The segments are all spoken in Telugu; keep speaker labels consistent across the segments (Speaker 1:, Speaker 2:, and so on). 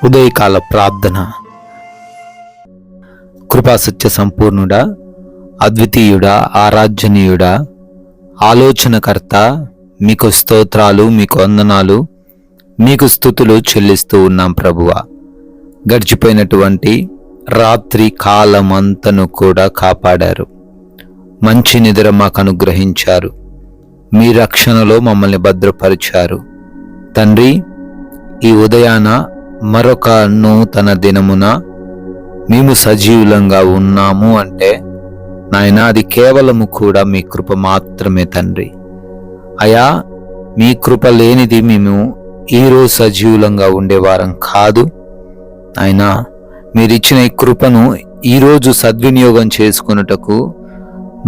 Speaker 1: ఉదయకాల ప్రార్థన. కృపా సత్య సంపూర్ణుడా, అద్వితీయుడా, ఆరాధ్యనీయుడా, ఆలోచనకర్త, మీకు స్తోత్రాలు, మీకు వందనాలు, మీకు స్తుతులు చెల్లిస్తూ ఉన్నాం ప్రభువా. గడిచిపోయినటువంటి రాత్రి కాలమంతను కూడా కాపాడారు. మంచి నిద్ర మాకు అనుగ్రహించారు. మీ రక్షణలో మమ్మల్ని భద్రపరిచారు. తండ్రి, ఈ ఉదయాన మరొక నూతన దినమున మేము సజీవులంగా ఉన్నాము అంటే నాయనా, అది కేవలము కూడా మీ కృప మాత్రమే తండ్రి. అయా, మీ కృప లేనిది మేము ఈరోజు సజీవులంగా ఉండేవారం కాదు. అయినా మీరిచ్చిన ఈ కృపను ఈరోజు సద్వినియోగం చేసుకున్నటకు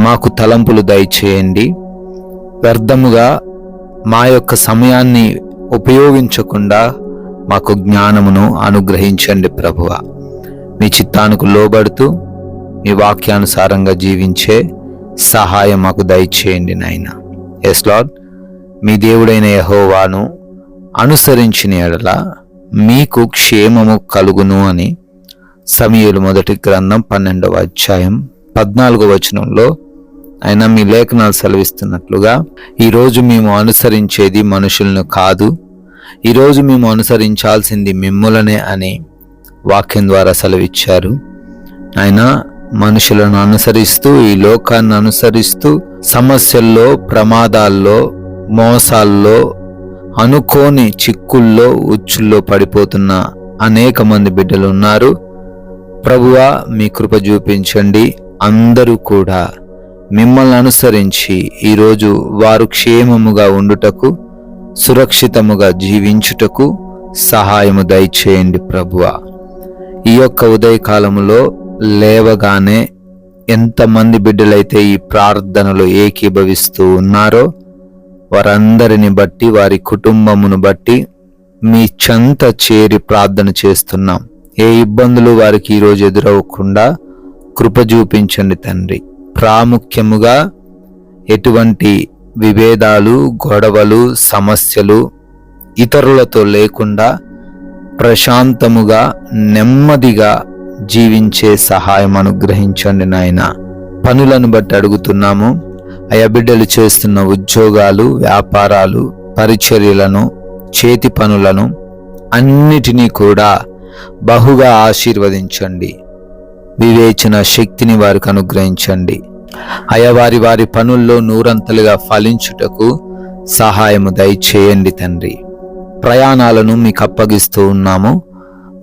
Speaker 1: మాకు తలంపులు దయచేయండి. వ్యర్థముగా మా యొక్క సమయాన్ని ఉపయోగించకుండా మాకు జ్ఞానమును అనుగ్రహించండి ప్రభువా. మీ చిత్తానికి లోబడుతూ మీ వాక్యానుసారంగా జీవించే సహాయం మాకు దయచేయండి నాయనా. ఎస్ లార్డ్, మీ దేవుడైన యెహోవాను అనుసరించిన యెడల మీకు క్షేమము కలుగును అని సమూయేలు మొదటి గ్రంథం 12వ అధ్యాయం 14వ వచనంలో ఆయన మీ లేఖనాలు సెలవిస్తున్నట్లుగా ఈరోజు మేము అనుసరించేది మనుషులను కాదు, ఈరోజు మేము అనుసరించాల్సింది మిమ్ములనే అని వాక్యం ద్వారా సెలవిచ్చారు. ఆయన మనుషులను అనుసరిస్తూ, ఈ లోకాన్ని అనుసరిస్తూ సమస్యల్లో, ప్రమాదాల్లో, మోసాల్లో, అనుకోని చిక్కుల్లో, ఉచ్చుల్లో పడిపోతున్న అనేక మంది బిడ్డలు ఉన్నారు. ప్రభువా, మీ కృప చూపించండి. అందరూ కూడా మిమ్మల్ని అనుసరించి ఈరోజు వారు క్షేమముగా ఉండుటకు, సురక్షితముగా జీవించుటకు సహాయము దయచేయండి ప్రభువా. ఈ యొక్క ఉదయకాలములో లేవగానే ఎంతమంది బిడ్డలైతే ఈ ప్రార్థనలో ఏకీభవిస్తూ ఉన్నారో వారందరిని బట్టి, వారి కుటుంబమును బట్టి మీ చెంత చేరి ప్రార్థన చేస్తున్నాం. ఏ ఇబ్బందులు వారికి ఈరోజు ఎదురవ్వకుండా కృప చూపించండి తండ్రి. ప్రాముఖ్యముగా ఎటువంటి విభేదాలు, గొడవలు, సమస్యలు ఇతరులతో లేకుండా ప్రశాంతముగా, నెమ్మదిగా జీవించే సహాయం అనుగ్రహించండి నాయన. పనులను బట్టి అడుగుతున్నాము. అయా, బిడ్డలు చేస్తున్న ఉద్యోగాలు, వ్యాపారాలు, పరిచర్యలను, చేతి పనులను అన్నిటినీ కూడా బహుగా ఆశీర్వదించండి. వివేచన శక్తిని వారికి అనుగ్రహించండి. అయా, వారి వారి పనుల్లో నూరంతలుగా ఫలించుటకు సహాయము దయచేయండి తండ్రి. ప్రయాణాలను మీకు అప్పగిస్తూ ఉన్నాము.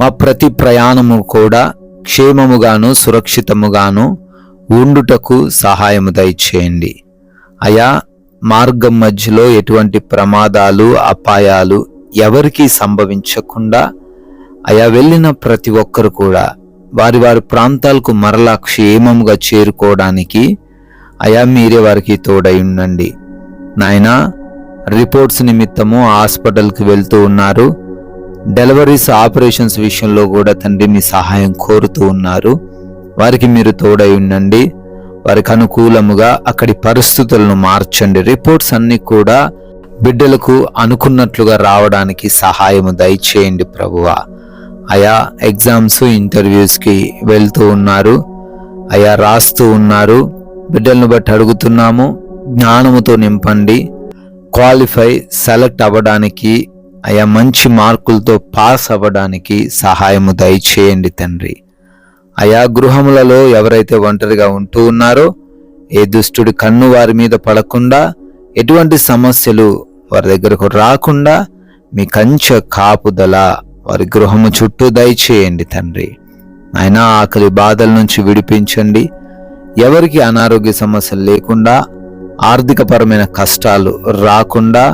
Speaker 1: మా ప్రతి ప్రయాణము కూడా క్షేమముగాను, సురక్షితముగాను ఉండుటకు సహాయము దయచేయండి. అయా, మార్గం మధ్యలో ఎటువంటి ప్రమాదాలు, అపాయాలు ఎవరికీ సంభవించకుండా అయా, వెళ్ళిన ప్రతి ఒక్కరు కూడా వారి వారి ప్రాంతాలకు మరలా క్షేమముగా చేరుకోవడానికి అయా మీరే వారికి తోడై ఉండండి నాయనా. రిపోర్ట్స్ నిమిత్తము హాస్పిటల్కి వెళ్తూ ఉన్నారు. డెలివరీస్, ఆపరేషన్స్ విషయంలో కూడా తండ్రి మీ సహాయం కోరుతూ ఉన్నారు. వారికి మీరు తోడై ఉండండి. వారికి అనుకూలముగా అక్కడి పరిస్థితులను మార్చండి. రిపోర్ట్స్ అన్ని కూడా బిడ్డలకు అనుకున్నట్లుగా రావడానికి సహాయము దయచేయండి ప్రభువా. అయా, ఎగ్జామ్స్, ఇంటర్వ్యూస్కి వెళ్తూ ఉన్నారు. అయా, రాస్తూ ఉన్నారు. బిడ్డలను బట్టి అడుగుతున్నాము. జ్ఞానముతో నింపండి. క్వాలిఫై, సెలెక్ట్ అవ్వడానికి, అయా మంచి మార్కులతో పాస్ అవ్వడానికి సహాయము దయచేయండి తండ్రి. అయా, గృహములలో ఎవరైతే ఒంటరిగా ఉంటూ ఉన్నారో ఏ దుష్టుడి కన్ను వారి మీద పడకుండా, ఎటువంటి సమస్యలు వారి దగ్గరకు రాకుండా మీ కంచె కాపుదల వారి గృహము చుట్టూ దయచేయండి తండ్రి. ఆయన ఆకలి బాధల నుంచి విడిపించండి. ఎవరికి అనారోగ్య సమస్యలు లేకుండా, ఆర్థికపరమైన కష్టాలు రాకుండా,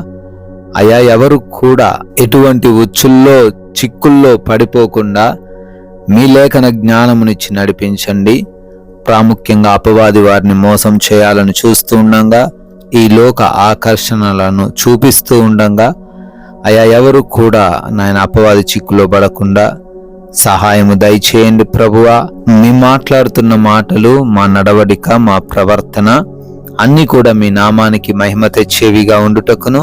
Speaker 1: అయా ఎవరు కూడా ఎటువంటి ఉచ్చుల్లో, చిక్కుల్లో పడిపోకుండా మీ లేఖన జ్ఞానమునిచ్చి నడిపించండి. ప్రాముఖ్యంగా అపవాది వారిని మోసం చేయాలని చూస్తూ ఉండగా, ఈ లోక ఆకర్షణలను చూపిస్తూ ఉండగా అయా ఎవరు కూడా నాయన అపవాది చిక్కులో పడకుండా సహాయము దయచేయండి ప్రభువా. మీ మాట్లాడుతున్న మాటలు, మా నడవడిక, మా ప్రవర్తన అన్నీ కూడా మీ నామానికి మహిమ తెచ్చేవిగా ఉండుటకును,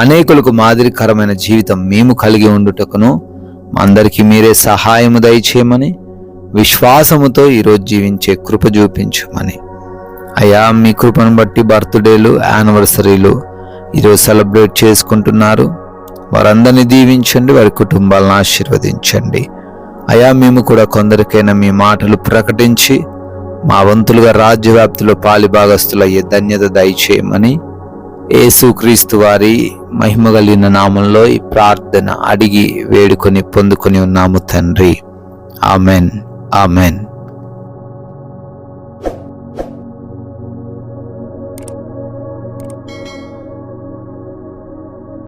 Speaker 1: అనేకులకు మాదిరికరమైన జీవితం మేము కలిగి ఉండుటకును అందరికీ మీరే సహాయము దయచేయమని, విశ్వాసముతో ఈరోజు జీవించే కృప చూపించమని. అయ్యా, మీ కృపను బట్టి బర్త్డేలు, యానివర్సరీలు ఈరోజు సెలబ్రేట్ చేసుకుంటున్నారు. వారందరినీ దీవించండి, వారి కుటుంబాలను ఆశీర్వదించండి. అయ్యా, మేము కూడా కొందరికైనా మీ మాటలు ప్రకటించి మా వంతులుగా రాజ్యవ్యాప్తిలో పాలిభాగస్తులయ్యే ధన్యత దయచేయమని యేసుక్రీస్తు వారి మహిమ కలిగిన నామంలో ఈ ప్రార్థన అడిగి వేడుకొని పొందుకొని ఉన్నాము తండ్రి. Amen, amen.